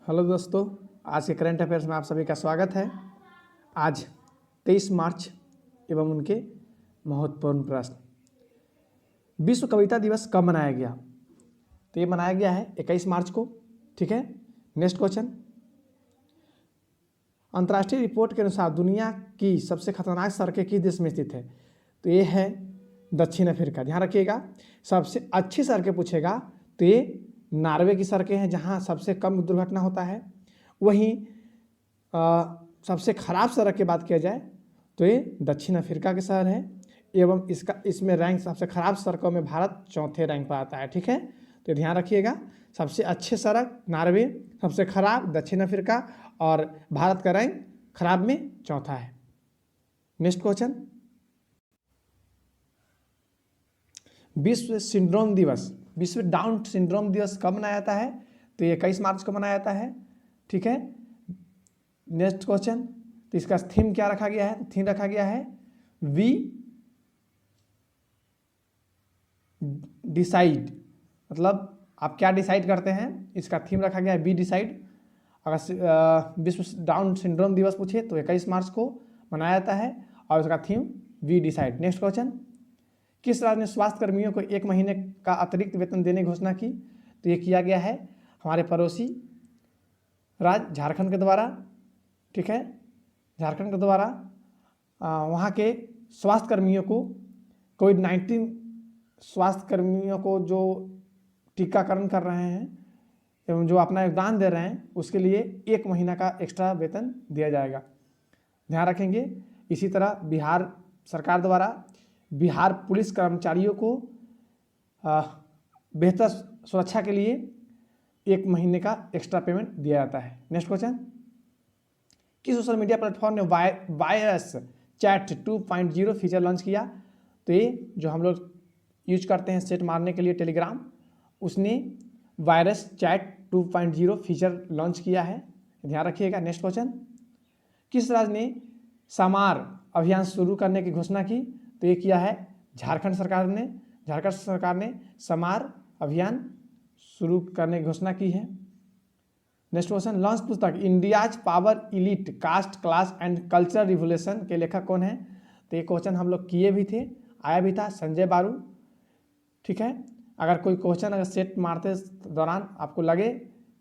Hello दोस्तों, आज के करंट अफेयर्स में आप सभी का स्वागत है। आज 23 मार्च एवं उनके महत्वपूर्ण प्रश्न। विश्व कविता दिवस कब मनाया गया? तो ये मनाया गया है 21 मार्च को। ठीक है, नेक्स्ट क्वेश्चन। अंतर्राष्ट्रीय रिपोर्ट के अनुसार दुनिया की सबसे खतरनाक सड़कें किस देश में स्थित है? तो ये है दक्षिण अफ्रीका। ध्यान रखिएगा, सबसे अच्छी सड़कें पूछेगा तो ये नॉर्वे की सड़कें हैं जहाँ सबसे कम दुर्घटना होता है। वहीं सबसे खराब सड़क की बात किया जाए तो ये दक्षिण अफ्रीका के शहर है एवं इसमें रैंक सबसे खराब सड़कों में भारत चौथे रैंक पर आता है। ठीक है, तो ध्यान रखिएगा, सबसे अच्छे सड़क नॉर्वे, सबसे खराब दक्षिण अफ्रीका और भारत का रैंक खराब में चौथा है। Next question. विश्व डाउन सिंड्रोम दिवस कब मनाया जाता है? तो ये 21 मार्च को मनाया जाता है। ठीक है, नेक्स्ट क्वेश्चन। तो इसका थीम क्या रखा गया है? थीम रखा गया है वी डिसाइड, मतलब आप क्या डिसाइड करते हैं, इसका थीम रखा गया है वी डिसाइड। अगर विश्व डाउन सिंड्रोम दिवस पूछे तो 21 मार्च को मनाया जाता है और उसका theme we decide. Next question. किस राज्य ने स्वास्थ्य कर्मियों को 1 महीने का अतिरिक्त वेतन देने की घोषणा की? तो ये किया गया है हमारे पड़ोसी राज्य झारखंड के द्वारा। ठीक है, झारखंड के द्वारा वहाँ के स्वास्थ्य कर्मियों को कोविड-19 स्वास्थ्य कर्मियों को जो टीकाकरण कर रहे हैं एवं जो अपना योगदान दे रहे हैं उसके लिए 1 महीना का एक्स्ट्रा वेतन दिया जाएगा। ध्यान रखेंगे। इसी तरह बिहार सरकार द्वारा बिहार पुलिस कर्मचारियों को बेहतर सुरक्षा के लिए 1 महीने का एक्स्ट्रा पेमेंट दिया जाता है। Next question. किस सोशल मीडिया प्लेटफॉर्म ने वायरस चैट 2.0 फीचर लॉन्च किया? तो ये जो हम लोग यूज करते हैं सेट मारने के लिए टेलीग्राम, उसने वायरस चैट 2.0 फीचर लॉन्च किया है। ध्यान रखिएगा। Next question. किस राज्य ने समार अभियान शुरू करने की घोषणा की? तो ये किया है झारखंड सरकार ने। झारखंड सरकार ने समार अभियान शुरू करने की घोषणा की है। Next question. लॉन्च पुस्तक India's power elite caste class and culture revolution के लेखक कौन है? तो ये क्वेश्चन हम लोग किए भी थे, आया भी था, संजय बारू। ठीक है, अगर कोई क्वेश्चन अगर सेट मारते दौरान आपको लगे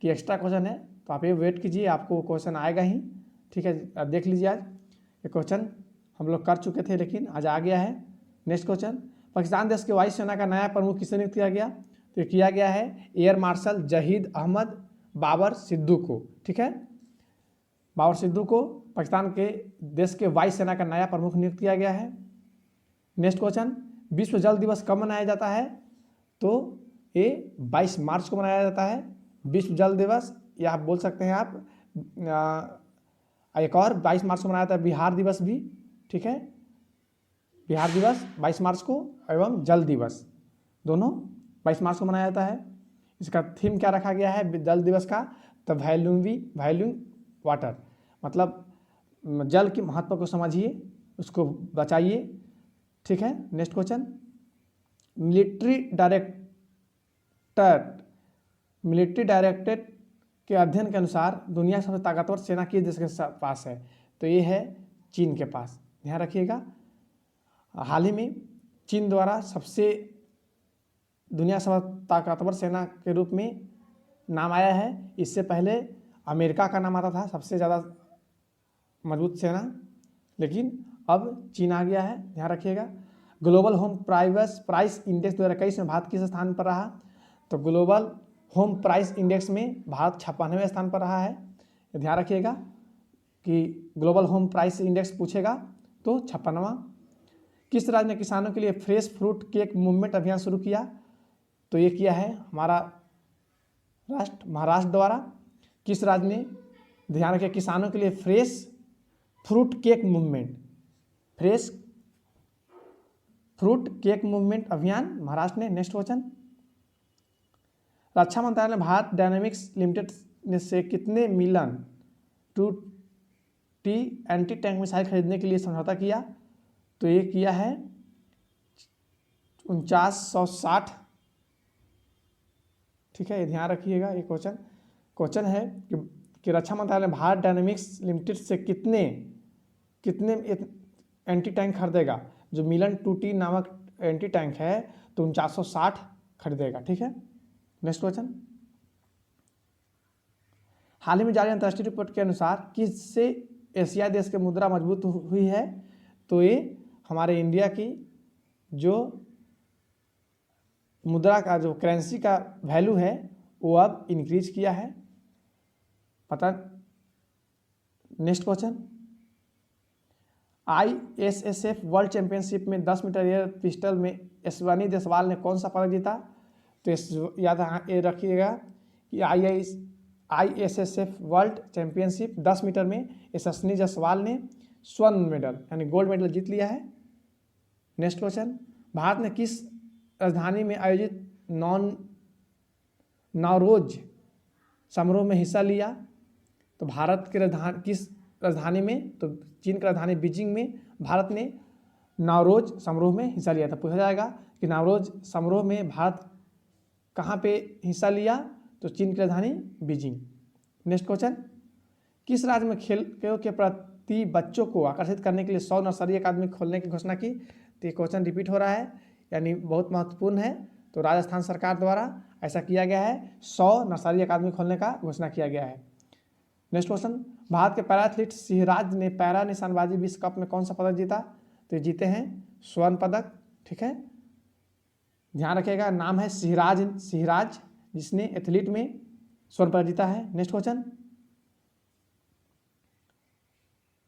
कि एक्स्ट्रा क्वेश्चन है तो आप ये वेट कीजिए, आपको क्वेश्चन आएगा ही। ठीक है, अब देख लीजिए, आज ये क्वेश्चन हम लोग कर चुके थे लेकिन आज आ गया है। Next question. पाकिस्तान देश के वायुसेना का नया प्रमुख किसे नियुक्त किया गया? तो ये किया गया है एयर मार्शल जहीद अहमद बाबर सिद्दू को। ठीक है, बाबर सिद्दू को पाकिस्तान के देश के वायुसेना का नया प्रमुख नियुक्त किया गया है। Next question. विश्व जल दिवस कब मनाया जाता है? तो ये 22 मार्च को मनाया जाता है विश्व जल दिवस, या आप बोल सकते हैं आप एक और 22 मार्च को मनाया जाता है बिहार दिवस भी। ठीक है, बिहार दिवस 22 मार्च को एवं जल दिवस दोनों 22 मार्च को मनाया जाता है। इसका थीम क्या रखा गया है जल दिवस का? तो वैल्यूइंग वाटर, मतलब जल के महत्व को समझिए, उसको बचाइए। ठीक है, नेक्स्ट क्वेश्चन। मिलिट्री डायरेक्टरेट के अध्ययन के अनुसार दुनिया की सबसे ताकतवर सेना किस देश के पास है? तो ये है चीन के पास। ध्यान रखिएगा, हाल ही में चीन द्वारा दुनिया सबसे ताकतवर सेना के रूप में नाम आया है। इससे पहले अमेरिका का नाम आता था सबसे ज़्यादा मजबूत सेना, लेकिन अब चीन आ गया है। ध्यान रखिएगा। ग्लोबल होम प्राइस इंडेक्स 2021 में भारत किस स्थान पर रहा? तो ग्लोबल होम प्राइस इंडेक्स में भारत 56वें स्थान पर रहा है। ध्यान रखिएगा कि ग्लोबल होम प्राइस इंडेक्स पूछेगा तो 56वां। किस राज्य ने किसानों के लिए फ्रेश फ्रूट केक मूवमेंट अभियान शुरू किया? तो ये किया है हमारा राष्ट्र महाराष्ट्र द्वारा। किस राज्य ने, ध्यान रखिए, किसानों के लिए फ्रेश फ्रूट केक मूवमेंट अभियान महाराष्ट्र ने। Next question. रक्षा मंत्रालय ने भारत डायनेमिक्स लिमिटेड से कितने million 2T anti tank missile खरीदने के लिए समझौता किया? तो ये किया है 4960। ठीक है, ध्यान रखिएगा ये क्वेश्चन। क्वेश्चन है कि रक्षा मंत्रालय भारत डायनेमिक्स लिमिटेड से कितने एंटी टैंक खरीदेगा। जो मिलन 2T नामक एंटी टैंक है तो 4960 खरीदेगा। ठीक है, नेक्स्ट क्वेश्चन। हाल ही में जारी अंतर्राष्ट्रीय रिपोर्ट के अनुसार किससे एशियाई देश की मुद्रा मजबूत हुई है। तो ये हमारे इंडिया की जो मुद्रा का जो करेंसी का वैल्यू है वो अब इंक्रीज किया है। पता। Next question. ISSF world championship में 10 मीटर एयर पिस्टल में यशस्वी जायसवाल ने कौन सा पदक जीता। तो याद रखिएगा कि ISSF वर्ल्ड चैंपियनशिप 10 मीटर में यशस्वी जायसवाल ने स्वर्ण मेडल यानी गोल्ड मेडल जीत लिया है। Next question. भारत ने किस राजधानी में आयोजित नवरोज समारोह में हिस्सा लिया। तो भारत के राजधानी किस राजधानी में, तो चीन की राजधानी बीजिंग में भारत ने नवरोज समारोह में हिस्सा लिया था। पूछा जाएगा कि नवरोज समारोह में भारत कहाँ पे हिस्सा लिया। तो चीन की राजधानी बीजिंग। Next question. किस राज्य में खेलों के प्रति बच्चों को आकर्षित करने के लिए 100 नर्सरी अकादमी खोलने की घोषणा की। तो ये क्वेश्चन रिपीट हो रहा है यानी बहुत महत्वपूर्ण है। तो राजस्थान सरकार द्वारा ऐसा किया गया है, 100 नर्सरी अकादमी खोलने का घोषणा किया गया है। Next question. भारत के पैरा एथलीट सिहराज ने पैरा निशानबाजी विश्व कप में कौन सा पदक जीता। तो जीते हैं स्वर्ण पदक। ठीक है, ध्यान रखिएगा, नाम है सिहराज जिसने एथलीट में स्वर्ण पदक जीता है। Next question.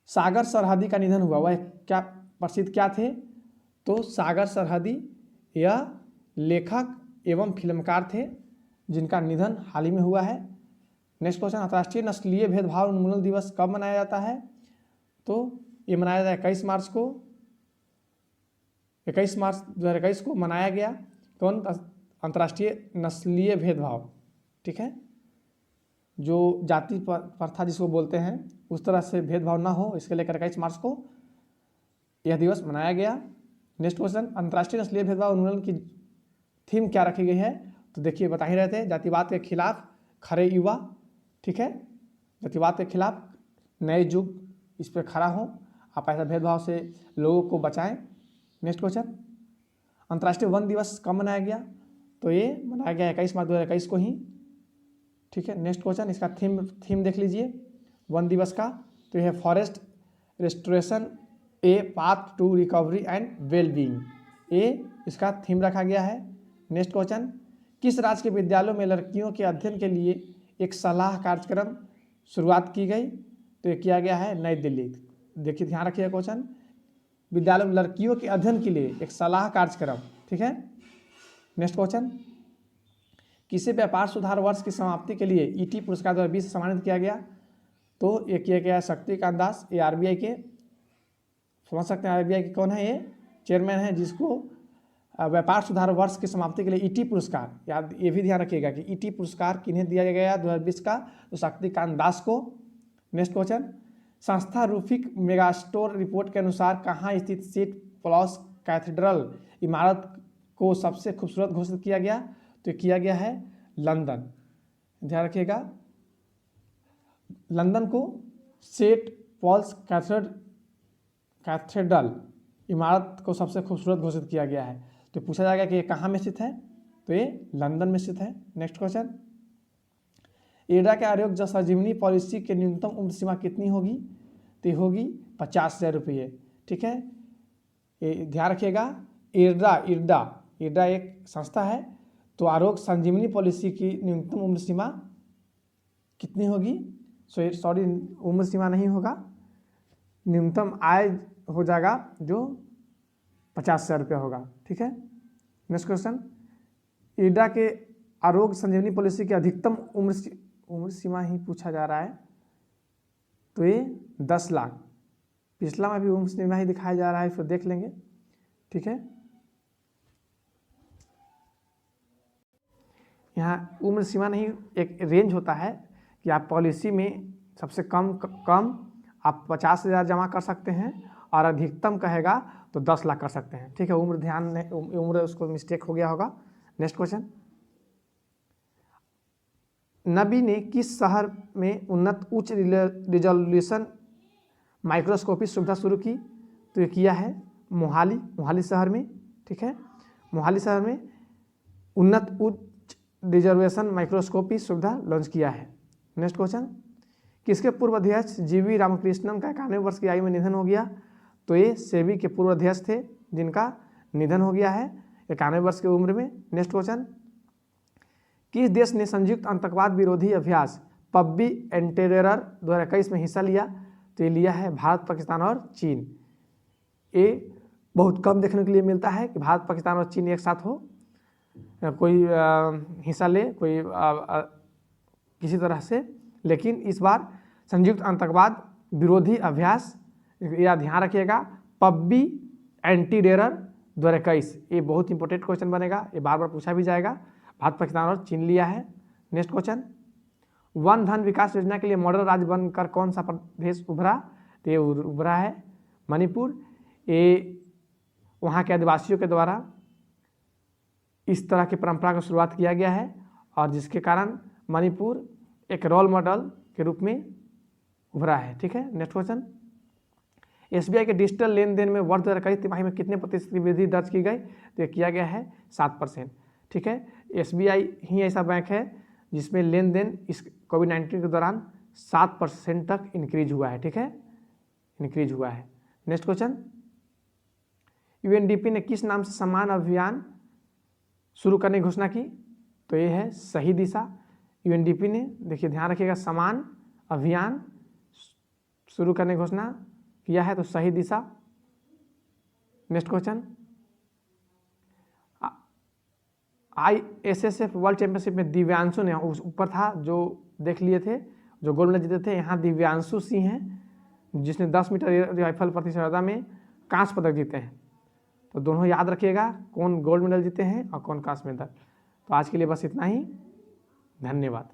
सागर सरहदी का निधन हुआ, वह क्या प्रसिद्ध क्या थे। तो सागर सरहदी यह लेखक एवं फिल्मकार थे जिनका निधन हाल ही में हुआ है। Next question. अंतर्राष्ट्रीय नस्लीय भेदभाव उन्मूलन दिवस कब मनाया जाता है। तो ये मनाया जाता है 21 मार्च को। 21 मार्च 2021 को मनाया गया। कौन अंतर्राष्ट्रीय नस्लीय भेदभाव। ठीक है, जो जाति प्रथा जिसको बोलते हैं उस तरह से भेदभाव ना हो इसके लेकर 21 मार्च को यह दिवस मनाया गया। Next question. अंतर्राष्ट्रीय नस्लीय भेदभाव उन्मूलन की थीम क्या रखी गई है। तो देखिए बता ही रहे थे, जातिवाद के खिलाफ खड़े युवा। ठीक है, जातिवाद के खिलाफ नए युग इस पर खड़ा हो, आप ऐसा भेदभाव से लोगों को बचाएं। Next question. अंतर्राष्ट्रीय वन दिवस कब मनाया गया। तो ये मनाया गया 21 मार्च 2021 को ही। ठीक है, नेक्स्ट क्वेश्चन। इसका थीम देख लीजिए वन दिवस का। तो यह forest restoration a path to recovery and wellbeing, ये इसका थीम रखा गया है। Next question. किस राज्य के विद्यालयों में लड़कियों के अध्ययन के लिए एक सलाह कार्यक्रम शुरुआत की गई। तो ये किया गया है नई दिल्ली। देखिए ध्यान रखिए क्वेश्चन, विद्यालय में लड़कियों के अध्ययन के लिए एक सलाह कार्यक्रम। ठीक है, नेक्स्ट क्वेश्चन। किसे व्यापार सुधार वर्ष की समाप्ति के लिए ईटी पुरस्कार 2020 से सम्मानित किया गया। तो ये किया गया शक्तिकांत दास, ये आरबीआई के, समझ सकते हैं आरबीआई के कौन है, ये चेयरमैन है जिसको व्यापार सुधार वर्ष की समाप्ति के लिए ईटी पुरस्कार, याद ये भी ध्यान रखिएगा कि ईटी पुरस्कार किन्हें दिया गया 2020 का। तो शक्तिकांत दास को। Next question. संस्था रूफिक मेगास्टोर रिपोर्ट के अनुसार कहाँ स्थित सेंट पॉल्स कैथेड्रल इमारत को सबसे खूबसूरत घोषित किया गया। तो किया गया है लंदन। ध्यान रखिएगा, लंदन को सेंट पॉल्स कैथेड्रल इमारत को सबसे खूबसूरत घोषित किया गया है। तो पूछा जाएगा कि ये कहाँ में स्थित है। तो ये लंदन में स्थित है। Next question. इरडा के आरोग्य संजीवनी पॉलिसी की न्यूनतम उम्र सीमा कितनी होगी। तो ये होगी 50,000 रुपये। ठीक है, ये ध्यान रखिएगा, इरडा एक संस्था है। तो आरोग्य संजीवनी पॉलिसी की न्यूनतम उम्र सीमा कितनी होगी। सॉरी, उम्र सीमा नहीं होगा, न्यूनतम आय हो जाएगा जो 50,000 रुपया होगा। ठीक है, नेक्स्ट क्वेश्चन। इरडा के आरोग्य संजीवनी पॉलिसी की अधिकतम उम्र सीमा ही पूछा जा रहा है। तो ये 10 लाख, पिछला में भी उम्र सीमा ही दिखाया जा रहा है, फिर देख लेंगे। ठीक है, यहाँ उम्र सीमा नहीं, एक रेंज होता है कि आप पॉलिसी में सबसे कम आप 50,000 जमा कर सकते हैं और अधिकतम कहेगा तो 10 लाख कर सकते हैं। ठीक है, उम्र ध्यान उम्र उसको मिस्टेक हो गया होगा। Next question. नबी ने किस शहर में उन्नत उच्च रिजोल्यूशन माइक्रोस्कोपी सुविधा शुरू की? तो ये किया है मोहाली शहर में। ठीक है, मोहाली शहर में उन्नत उच्च रिजोल्यूशन माइक्रोस्कोपी सुविधा लॉन्च किया है। नेक्स्ट क्वेश्चन, किसके पूर्व अध्यक्ष जीवी रामकृष्णन का 91 वर्ष की आयु में निधन हो गया? तो ये सेबी के पूर्व अध्यक्ष थे जिनका निधन हो गया है 91 वर्ष की उम्र में। नेक्स्ट क्वेश्चन, किस देश ने संयुक्त आतंकवाद विरोधी अभ्यास पब्बी एंड टेरर 2021 में हिस्सा लिया? तो ये लिया है भारत, पाकिस्तान और चीन। ये बहुत कम देखने के लिए मिलता है कि भारत, पाकिस्तान और चीन एक साथ हो, कोई हिस्सा ले, कोई किसी तरह से। लेकिन इस बार संयुक्त आतंकवाद विरोधी अभ्यास, या ध्यान रखिएगा, पब्बी एंटी टेरर 2021, ये बहुत इंपॉर्टेंट क्वेश्चन बनेगा, ये बार बार पूछा भी जाएगा। भारत, पाकिस्तान और चीन लिया है। नेक्स्ट क्वेश्चन, वन धन विकास योजना के लिए मॉडल राज्य बनकर कौन सा प्रदेश उभरा? तो ये उभरा है मणिपुर। ये वहाँ के आदिवासियों के द्वारा इस तरह की परंपरा का शुरुआत किया गया है और जिसके कारण मणिपुर एक रोल मॉडल के रूप में उभरा है। ठीक है, नेक्स्ट क्वेश्चन, एसबीआई के डिजिटल लेन देन में वर्ष 2021 तिमाही में कितने प्रतिशत की वृद्धि दर्ज की गई? तो ये किया गया है 7%। ठीक है, एसबीआई ही ऐसा बैंक है जिसमें लेन देन इस कोविड-19 के दौरान 7% तक इंक्रीज हुआ है। ठीक है, इंक्रीज हुआ है। नेक्स्ट क्वेश्चन, यूएनडीपी ने किस नाम से समान अभियान शुरू करने की घोषणा की? तो ये है सही दिशा। यूएनडीपी ने, देखिए ध्यान रखिएगा, समान अभियान शुरू करने की घोषणा किया है, तो सही दिशा। Next question, ISSF world championship में दिव्यांशु ने, उस ऊपर था जो देख लिए थे, जो गोल्ड मेडल जीते थे, यहाँ दिव्यांशु सिंह हैं जिसने 10 मीटर राइफल प्रतिस्पर्धा में कांस्य पदक जीते हैं। तो दोनों याद रखिएगा कौन गोल्ड मेडल जीते हैं और कौन कांस्य मेडल। तो आज के लिए बस इतना ही, धन्यवाद।